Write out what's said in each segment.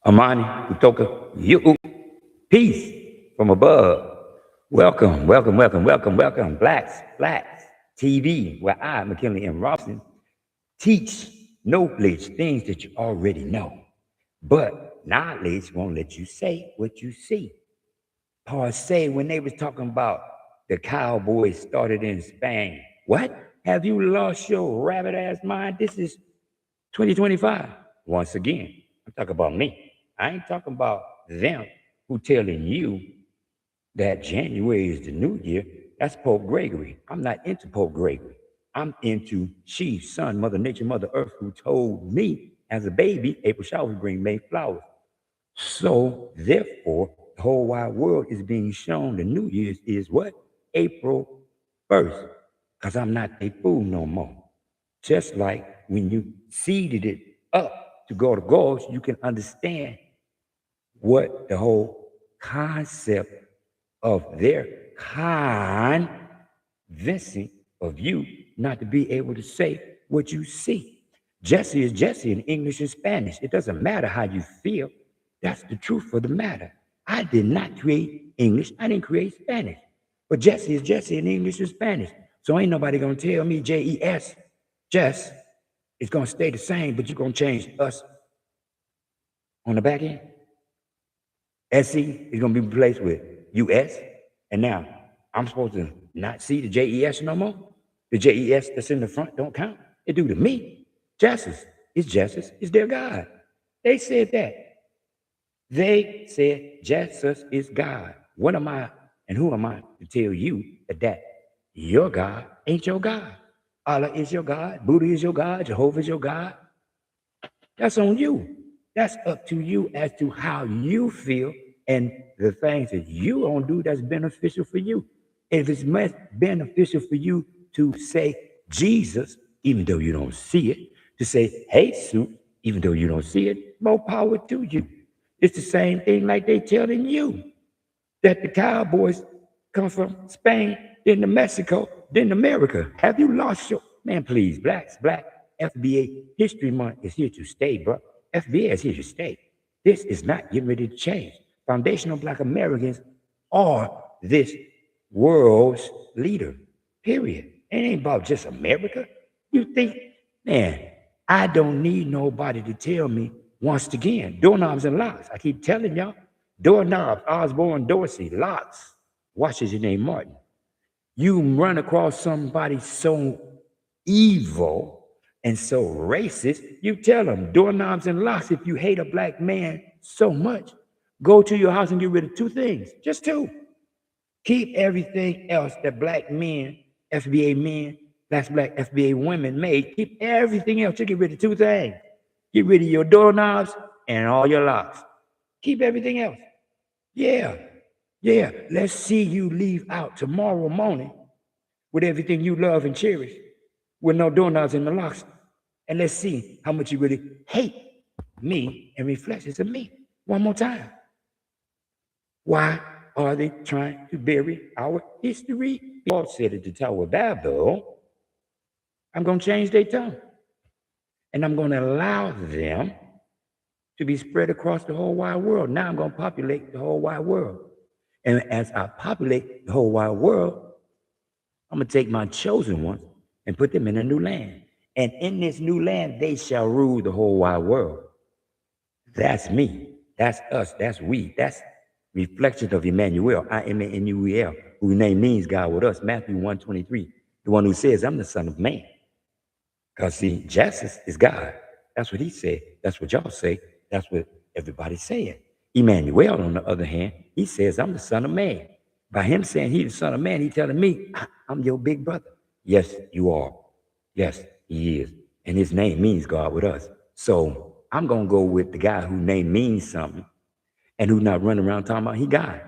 Amani, Utoka, you, peace from above. Welcome, welcome, welcome, welcome, welcome. Blacks TV, where I, McKinley M. Robson, teach knowledge, things that you already know. But knowledge won't let you say what you see. Paul say when they was talking about the cowboys started in Spain. What? Have you lost your rabbit ass mind? This is 2025. Once again, I'm talking about me. I ain't talking about them who telling you that January is the new year. That's Pope Gregory. I'm not into Pope Gregory. I'm into she, son, Mother Nature, Mother Earth, who told me as a baby, April showers bring May flowers. So therefore, the whole wide world is being shown the New Year's is what? April 1st. Because I'm not a fool no more. Just like when you seeded it up to go to goals, you can understand what the whole concept of their convincing of you not to be able to say what you see. Jesse is Jesse in English and Spanish. It doesn't matter how you feel. That's the truth of the matter. I did not create English. I didn't create Spanish. But Jesse is Jesse in English and Spanish. So ain't nobody going to tell me Jes, Jess, is going to stay the same, but you're going to change us on the back end. SC is going to be replaced with US. And now I'm supposed to not see the JES no more? The JES that's in the front don't count? It do to me. Jesus is their God. They said that. They said Jesus is God. What am I and who am I to tell you that your God ain't your God? Allah is your God. Buddha is your God. Jehovah is your God. That's on you. That's up to you as to how you feel and the things that you gonna do that's beneficial for you. If it's beneficial for you to say Jesus, even though you don't see it, to say Jesus, even though you don't see it, more power to you. It's the same thing like they telling you that the cowboys come from Spain, then to Mexico, then to America. Have you lost your man? Please, Black FBA History Month is here to stay, bro. FBA is here to stay. This is not getting ready to change. Foundational Black Americans are this world's leader. Period. It ain't about just America. You think, man, I don't need nobody to tell me once again. Doorknobs and locks. I keep telling y'all. Doorknobs, Osborne Dorsey, locks. Watch your name, Martin. You run across somebody so evil and so racist, you tell them doorknobs and locks. If you hate a black man so much, go to your house and get rid of two things, just two. Keep everything else that black men, FBA men, black FBA women made. Keep everything else. You get rid of two things. Get rid of your doorknobs and all your locks. Keep everything else. Yeah. Let's see you leave out tomorrow morning with everything you love and cherish, with no doorknobs and the locks. And let's see how much you really hate me and reflections of me. One more time. Why are they trying to bury our history? Paul said at the Tower of Babel, I'm going to change their tongue. And I'm going to allow them to be spread across the whole wide world. Now I'm going to populate the whole wide world. And as I populate the whole wide world, I'm going to take my chosen ones and put them in a new land. And in this new land, they shall rule the whole wide world. That's me. That's us. That's we. That's reflection of Emmanuel, I-M-A-N-U-E-L, whose name means God with us. Matthew 1:23, the one who says, I'm the Son of Man. Because see, Jesus is God. That's what he said. That's what y'all say. That's what everybody's saying. Emmanuel, on the other hand, he says, I'm the Son of Man. By him saying he's the Son of Man, he's telling me, I'm your big brother. Yes, you are. Yes, he is. And his name means God with us. So I'm going to go with the guy whose name means something and who's not running around talking about he God.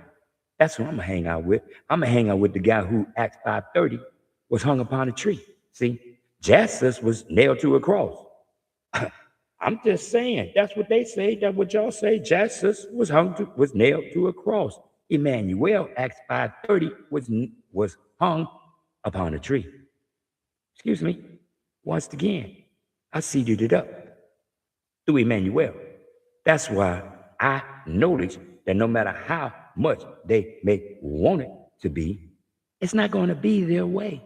That's who I'm going to hang out with. I'm going to hang out with the guy who, Acts 5:30, was hung upon a tree. See, Jesus was nailed to a cross. I'm just saying, that's what they say. That's what y'all say. Jesus was nailed to a cross. Emmanuel, Acts 5:30, was hung upon a tree. Excuse me. Once again, I seeded it up through Emmanuel. That's why I noticed that no matter how much they may want it to be, it's not going to be their way.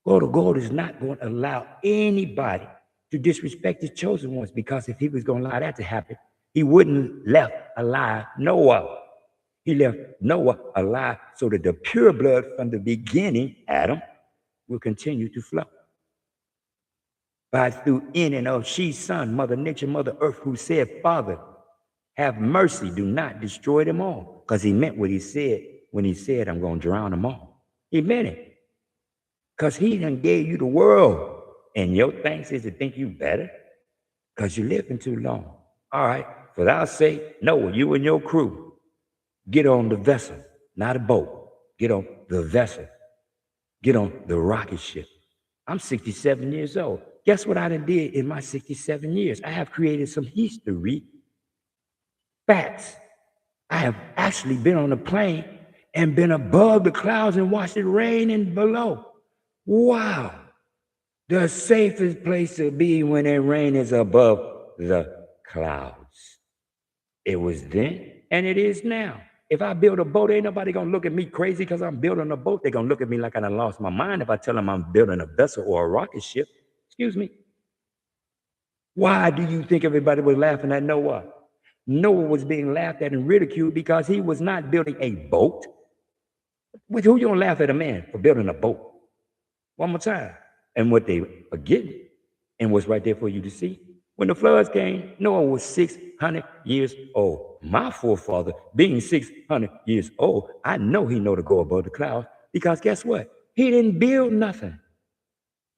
God is not going to allow anybody to disrespect his chosen ones, because if he was going to allow that to happen, he wouldn't left alive Noah. He left Noah alive so that the pure blood from the beginning, Adam, will continue to flow. By through in and of she's son, Mother Nature, Mother Earth, who said, Father, have mercy, do not destroy them all. Because he meant what he said when he said, I'm going to drown them all. He meant it. Because he done gave you the world. And your thanks is to think you better? Because you're living too long. All right, for thou sake, Noah, you and your crew, get on the vessel, not a boat. Get on the vessel. Get on the rocket ship. I'm 67 years old. Guess what I done did in my 67 years? I have created some history. Facts. I have actually been on a plane and been above the clouds and watched it rain and below. Wow. The safest place to be when it rain is above the clouds. It was then and it is now. If I build a boat, ain't nobody gonna look at me crazy because I'm building a boat. They're gonna look at me like I done lost my mind if I tell them I'm building a vessel or a rocket ship. Excuse me. Why do you think everybody was laughing at Noah? Noah was being laughed at and ridiculed because he was not building a boat. With who you gonna laugh at a man for building a boat? One more time. And what they forget, and what's right there for you to see, when the floods came, Noah was 600 years old. My forefather, being 600 years old, I know he know to go above the clouds, because guess what? He didn't build nothing.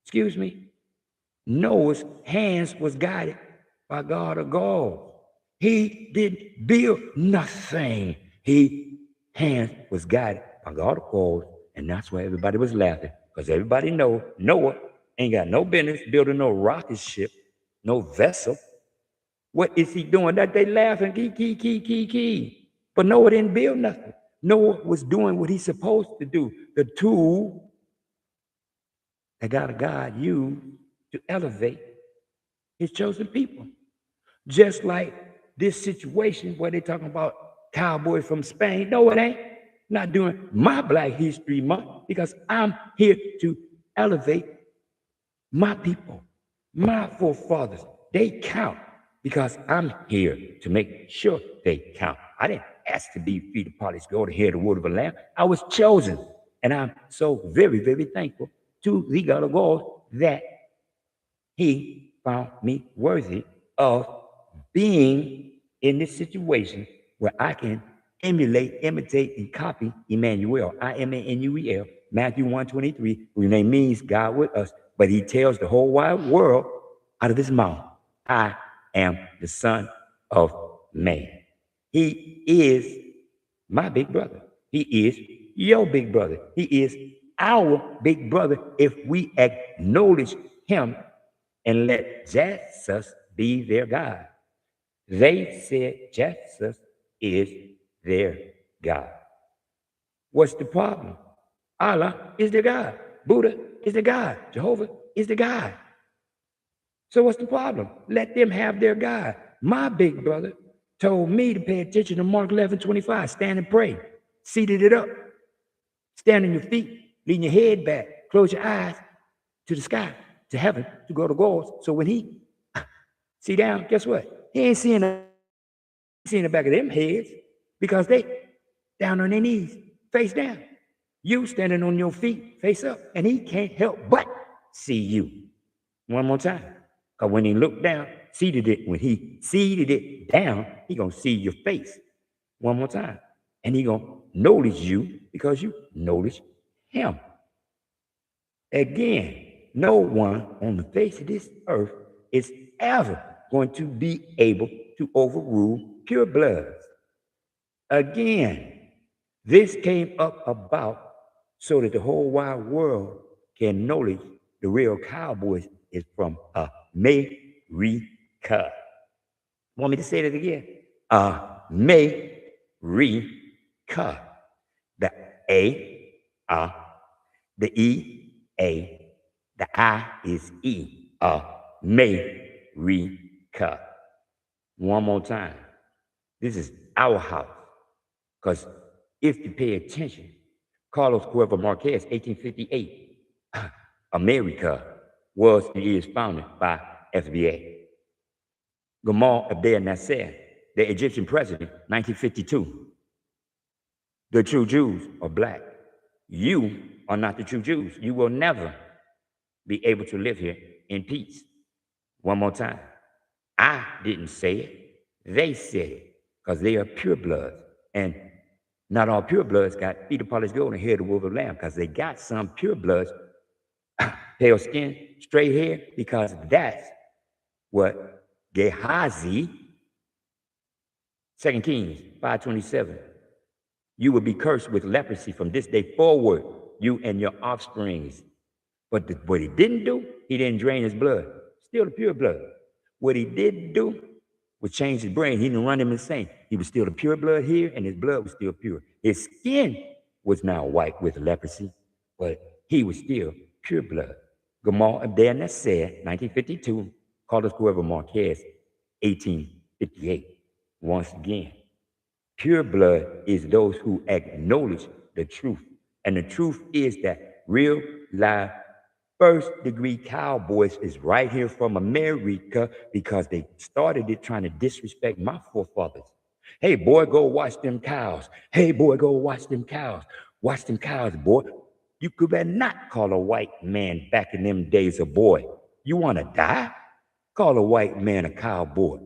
Excuse me. Noah's hands was guided by God of gods. He didn't build nothing. His hands was guided by God of gods, and that's why everybody was laughing, because everybody know Noah ain't got no business building no rocket ship, no vessel. What is he doing? That they laughing, key. But Noah didn't build nothing. Noah was doing what he's supposed to do. The tool that God used to elevate his chosen people. Just like this situation where they're talking about cowboys from Spain. No, it ain't. Not doing my Black History Month, because I'm here to elevate my people, my forefathers. They count because I'm here to make sure they count. I didn't ask to be free to polish gold to hear the word of a lamb. I was chosen. And I'm so very, very thankful to the God of God that he found me worthy of being in this situation where I can emulate, imitate, and copy Emmanuel. I-M-A-N-U-E-L, Matthew 1:23, whose name means God with us. But he tells the whole wide world out of his mouth, I am the Son of Man. He is my big brother. He is your big brother. He is our big brother if we acknowledge him and let Jesus be their God. They said Jesus is their God. What's the problem? Allah is the God. Buddha is the God. Jehovah is the God. So what's the problem? Let them have their God. My big brother told me to pay attention to Mark 11:25. Stand and pray. Seated it up. Stand on your feet. Lean your head back. Close your eyes to the sky, to heaven, to go to God. So when he see down, guess what? He ain't seeing the back of them heads, because they down on their knees, face down. You standing on your feet, face up, and he can't help but see you. One more time. Because when he looked down, when he seated it down, he gonna see your face. One more time. And he gonna notice you because you notice him. Again, no one on the face of this earth is ever going to be able to overrule pure bloods. Again, this came up about so that the whole wide world can knowledge the real cowboys is from America. Want me to say that again? America. The A, the E, A, the I is E, America. One more time. This is our house. Because if you pay attention, Carlos Cuervo Marquez, 1858, America was and is founded by FBA. Gamal Abdel Nasser, the Egyptian president, 1952. The true Jews are black. You are not the true Jews. You will never be able to live here in peace. One more time. I didn't say it. They said it because they are pure bloods. And not all pure bloods got feet of polished gold and hair of the wolf of lamb, because they got some pure bloods, pale skin, straight hair, because that's what Gehazi, 2 Kings 5:27. You will be cursed with leprosy from this day forward, you and your offsprings. But what he didn't do, he didn't drain his blood. Still the pure blood. What he did do was change his brain. He didn't run him insane. He was still the pure blood here, and his blood was still pure. His skin was now white with leprosy, but he was still pure blood. Gamal Abdel Nasser, 1952. Carlos Cuervo Marquez, 1858. Once again, pure blood is those who acknowledge the truth. And the truth is that real, live, first-degree cowboys is right here from America, because they started it trying to disrespect my forefathers. Hey, boy, go watch them cows. Hey, boy, go watch them cows. Watch them cows, boy. You could better not call a white man back in them days a boy. You want to die? Call a white man a cowboy.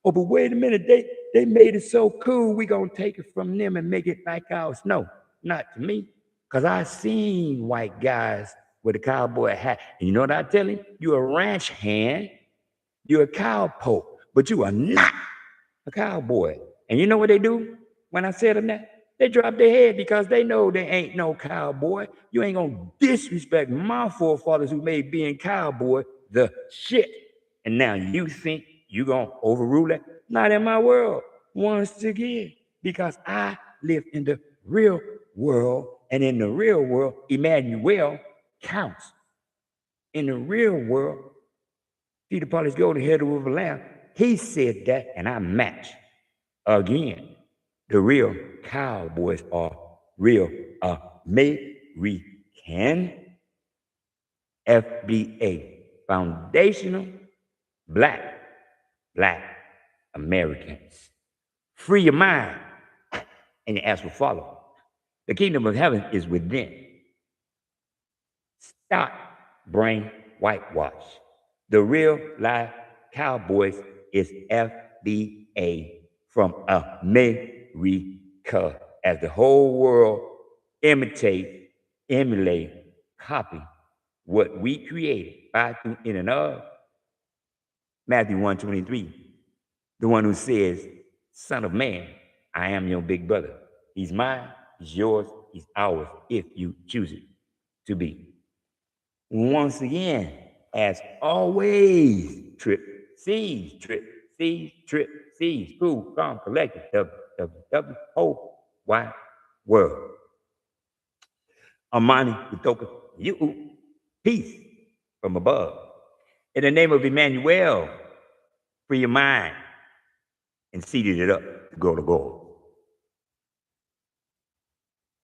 Oh, but wait a minute, they made it so cool, we gonna take it from them and make it like ours. No, not to me. Because I seen white guys with a cowboy hat. And you know what I tell him? You're a ranch hand, you're a cowpoke, but you are not a cowboy. And you know what they do when I said them that? They drop their head, because they know they ain't no cowboy. You ain't gonna disrespect my forefathers who made being cowboy the shit. And now you think you gonna overrule it? Not in my world, once again, because I live in the real world, and in the real world, Emmanuel counts. In the real world, Peter Paulus Golden, head of the lamb, he said that, and I match. Again, the real cowboys are real American, FBA, foundational black Americans. Free your mind, and your ass will follow. The kingdom of heaven is within. Stop brain whitewash. The real live cowboys is FBA from America, as the whole world imitate, emulate, copy what we created by, through, in, and of. Matthew 1:23, the one who says, Son of man, I am your big brother. He's mine, he's yours, he's ours, if you choose it to be. Once again, as always, trip C's, Cool, Calm, Collective, WWW, whole wide world. Amani, Utoka, you, peace from above. In the name of Emmanuel, free your mind and seated it up to go to goal.